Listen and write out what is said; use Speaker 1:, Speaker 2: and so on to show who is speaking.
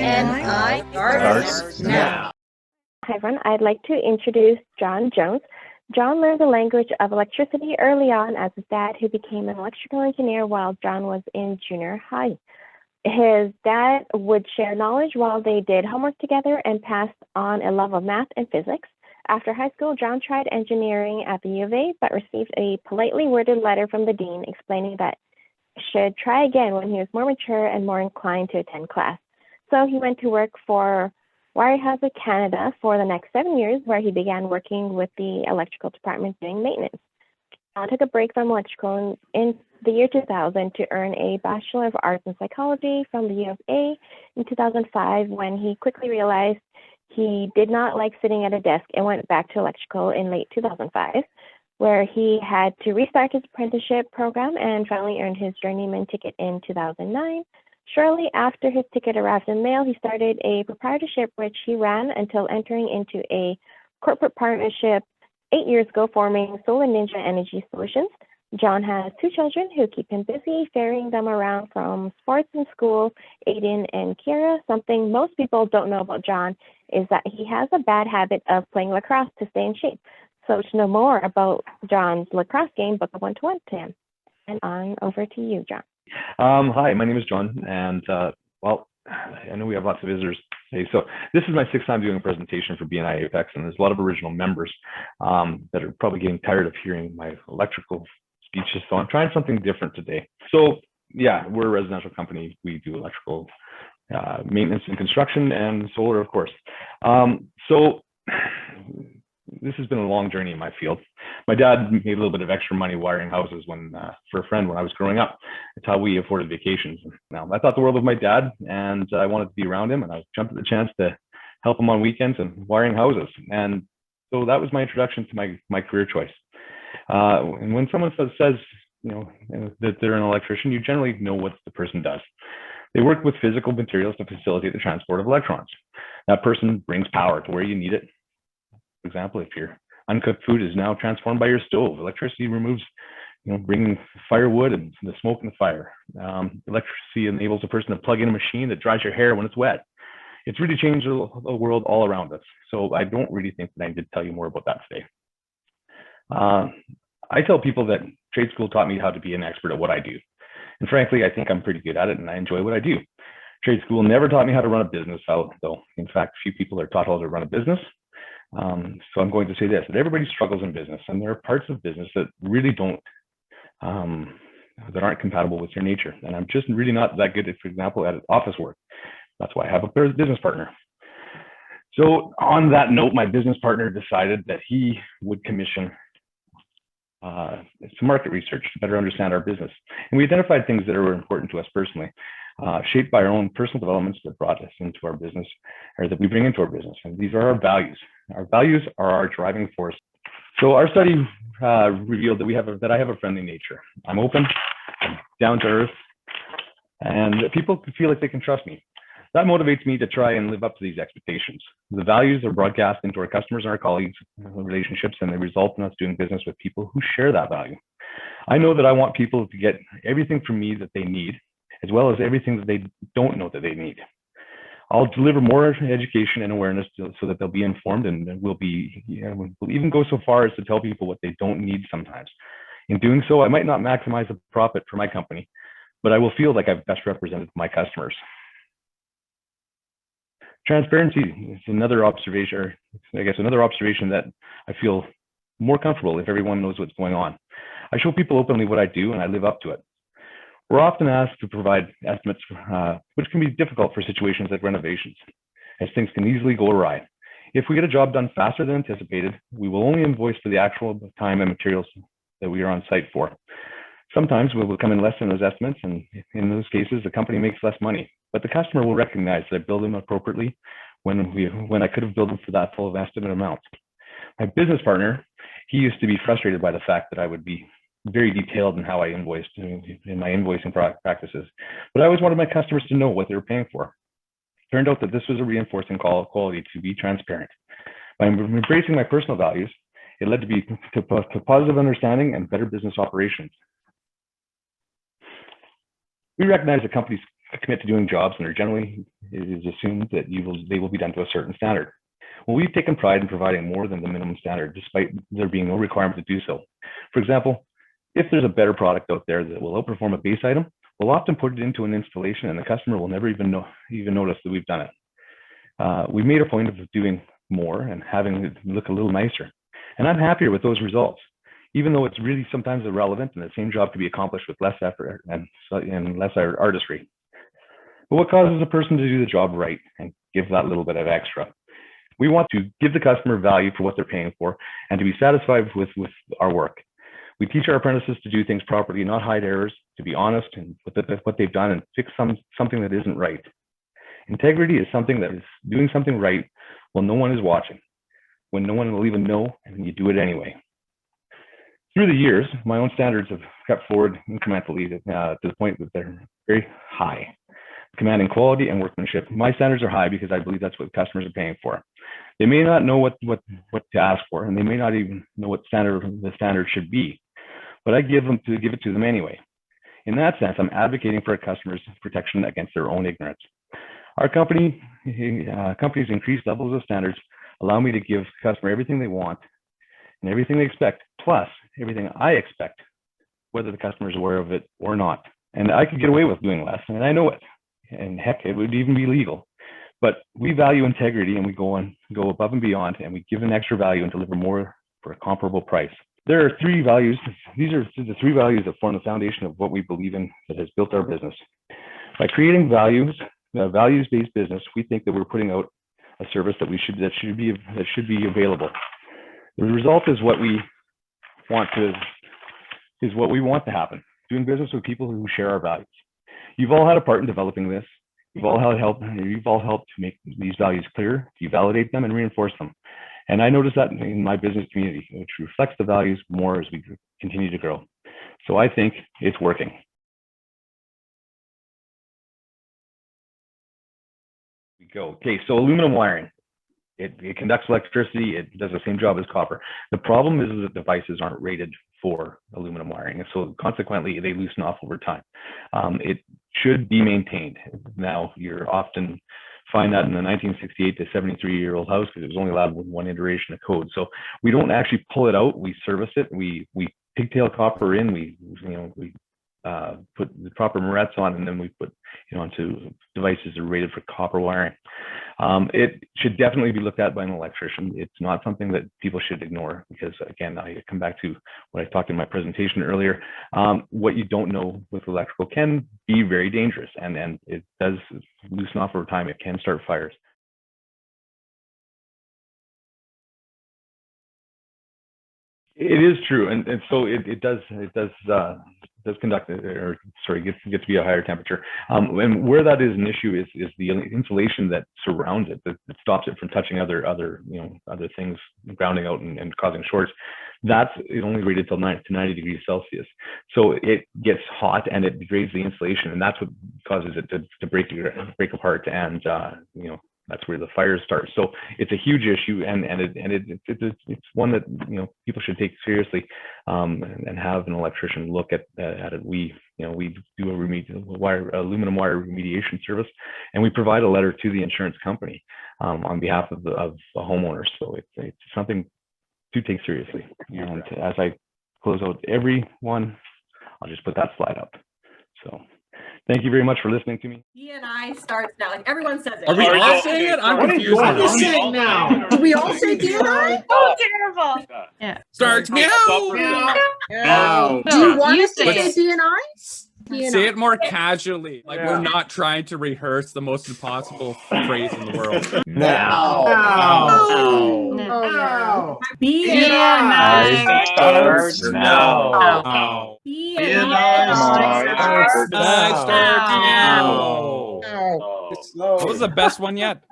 Speaker 1: BNI starts now.
Speaker 2: Hi everyone, I'd like to introduce John Jones. John learned the language of electricity early on as his dad, who became an electrical engineer while John was in junior high. His dad would share knowledge while they did homework together and passed on a love of math and physics. After high school, John tried engineering at the U of A, but received a politely worded letter from the dean explaining that he should try again when he was more mature and more inclined to attend class. So he went to work for Weyerhaeuser Canada for the next 7 years, where he began working with the electrical department doing maintenance. John took a break from electrical in the year 2000 to earn a Bachelor of Arts in Psychology from the U of A in 2005, when he quickly realized he did not like sitting at a desk and went back to electrical in late 2005, where he had to restart his apprenticeship program and finally earned his journeyman ticket in 2009. Shortly after his ticket arrived in mail, he started a proprietorship which he ran until entering into a corporate partnership 8 years ago, forming SolarNinja Energy Solutions. John has 2 children who keep him busy, ferrying them around from sports and school, Aiden and Kira. Something most people don't know about John is that he has a bad habit of playing lacrosse to stay in shape. So to know more about John's lacrosse game, book a one-to-one to him. And on over to you, John.
Speaker 3: Hi, my name is John, and well, I know we have lots of visitors today. So this is my 6th time doing a presentation for BNI Apex, and there's a lot of original members that are probably getting tired of hearing my electrical speeches. So I'm trying something different today. So yeah, we're a residential company. We do electrical maintenance and construction and solar, of course. So this has been a long journey in my field. My dad made a little bit of extra money wiring houses for a friend when I was growing up. It's how we afforded vacations. Now, I thought the world of my dad, and I wanted to be around him, and I jumped at the chance to help him on weekends and wiring houses. And so that was my introduction to my career choice. And when someone says, that they're an electrician, you generally know what the person does. They work with physical materials to facilitate the transport of electrons. That person brings power to where you need it. For example, if your uncooked food is now transformed by your stove, electricity removes, bringing firewood and the smoke in the fire. Electricity enables a person to plug in a machine that dries your hair when it's wet. It's really changed the world all around us. So I don't really think that I need to tell you more about that today. I tell people that trade school taught me how to be an expert at what I do. And frankly, I think I'm pretty good at it, and I enjoy what I do. Trade school never taught me how to run a business, though. In fact, few people are taught how to run a business. So I'm going to say this, that everybody struggles in business, and there are parts of business that really that aren't compatible with your nature. And I'm just really not that good at, for example, at office work. That's why I have a business partner. So on that note, my business partner decided that he would commission some market research to better understand our business. And we identified things that were important to us personally, shaped by our own personal developments that brought us into our business, or that we bring into our business. And these are our values. Our values are our driving force. So our study revealed that I have a friendly nature. I'm open, I'm down to earth, and people feel like they can trust me. That motivates me to try and live up to these expectations. The values are broadcast into our customers and our colleagues' relationships, and they result in us doing business with people who share that value. I know that I want people to get everything from me that they need, as well as everything that they don't know that they need. I'll deliver more education and awareness so that they'll be informed, and we'll even go so far as to tell people what they don't need sometimes. In doing so, I might not maximize the profit for my company, but I will feel like I've best represented my customers. Transparency is another observation, or I guess another observation that I feel more comfortable if everyone knows what's going on. I show people openly what I do, and I live up to it. We're often asked to provide estimates, which can be difficult for situations like renovations, as things can easily go awry. If we get a job done faster than anticipated, we will only invoice for the actual time and materials that we are on site for. Sometimes we will come in less than those estimates, and in those cases, the company makes less money. But the customer will recognize that I billed them appropriately when I could have billed them for that full estimate amount. My business partner, he used to be frustrated by the fact that I would be very detailed in how I invoiced in my invoicing practices. But I always wanted my customers to know what they were paying for. Turned out that this was a reinforcing quality to be transparent. By embracing my personal values, it led to positive understanding and better business operations. We recognize that companies commit to doing jobs and are generally it is assumed that they will be done to a certain standard. Well, we've taken pride in providing more than the minimum standard, despite there being no requirement to do so. For example, if there's a better product out there that will outperform a base item, we'll often put it into an installation and the customer will never even notice that we've done it. We made a point of doing more and having it look a little nicer. And I'm happier with those results, even though it's really sometimes irrelevant and the same job can be accomplished with less effort and less artistry. But what causes a person to do the job right and give that little bit of extra? We want to give the customer value for what they're paying for and to be satisfied with our work. We teach our apprentices to do things properly, not hide errors, to be honest and with what they've done and fix something that isn't right. Integrity is something that is doing something right when no one is watching, when no one will even know, and you do it anyway. Through the years, my own standards have crept forward incrementally to the point that they're very high, commanding quality and workmanship. My standards are high because I believe that's what customers are paying for. They may not know what to ask for, and they may not even know what the standard should be, but I give it to them anyway. In that sense, I'm advocating for a customer's protection against their own ignorance. Our company's increased levels of standards allow me to give the customer everything they want and everything they expect, plus everything I expect, whether the customer is aware of it or not. And I could get away with doing less, and I know it. And heck, it would even be legal. But we value integrity, and we go above and beyond, and we give an extra value and deliver more for a comparable price. There are 3 values. These are the 3 values that form the foundation of what we believe in that has built our business. By creating values-based business, we think that we're putting out a service that should be available. The result is what we want to happen. Doing business with people who share our values. You've all had a part in developing this. You've all helped to make these values clear, to validate them, and reinforce them. And I notice that in my business community, which reflects the values more as we continue to grow. So I think it's working. We go. Okay, so aluminum wiring. It conducts electricity. It does the same job as copper. The problem is that devices aren't rated for aluminum wiring, and so consequently they loosen off over time. It should be maintained. Now, you're often find that in the 1968 to 73-year-old house because it was only allowed with 1 iteration of code. So we don't actually pull it out. We service it. We pigtail copper in. We put the proper morettes on, and then we put onto devices that are rated for copper wiring. It should definitely be looked at by an electrician. It's not something that people should ignore because, again, I come back to what I talked in my presentation earlier. What you don't know with electrical can be very dangerous, and it does loosen off over time. It can start fires. It is true, and so it does conduct, or sorry, gets to be a higher temperature. And where that is an issue is the insulation that surrounds it, that stops it from touching other things, grounding out and causing shorts. That's only rated till 90 degrees Celsius. So it gets hot and it degrades the insulation, and that's what causes it to break apart, and that's where the fires start. So it's a huge issue, and it's one that people should take seriously, and have an electrician look at it. We do a aluminum wire remediation service, and we provide a letter to the insurance company on behalf of the homeowners. So it's something to take seriously. And as I close out everyone, I'll just put that slide up. So. Thank you very much for listening to me.
Speaker 1: B&I starts now. Like everyone says it.
Speaker 4: Are we all saying it? I'm confused.
Speaker 5: What are you saying now?
Speaker 1: Do we all say B&I? Oh, terrible.
Speaker 6: Yeah.
Speaker 4: Starts now.
Speaker 5: Now.
Speaker 1: Do you want
Speaker 6: you
Speaker 1: us to
Speaker 6: say
Speaker 1: say
Speaker 6: it.
Speaker 1: B&I?
Speaker 4: Say it more casually. Like we're not trying to rehearse the most impossible phrase in the world.
Speaker 5: Now.
Speaker 6: No.
Speaker 1: B&I
Speaker 5: starts now.
Speaker 1: B&I
Speaker 4: Starts now.
Speaker 5: Now.
Speaker 4: That was the best one yet.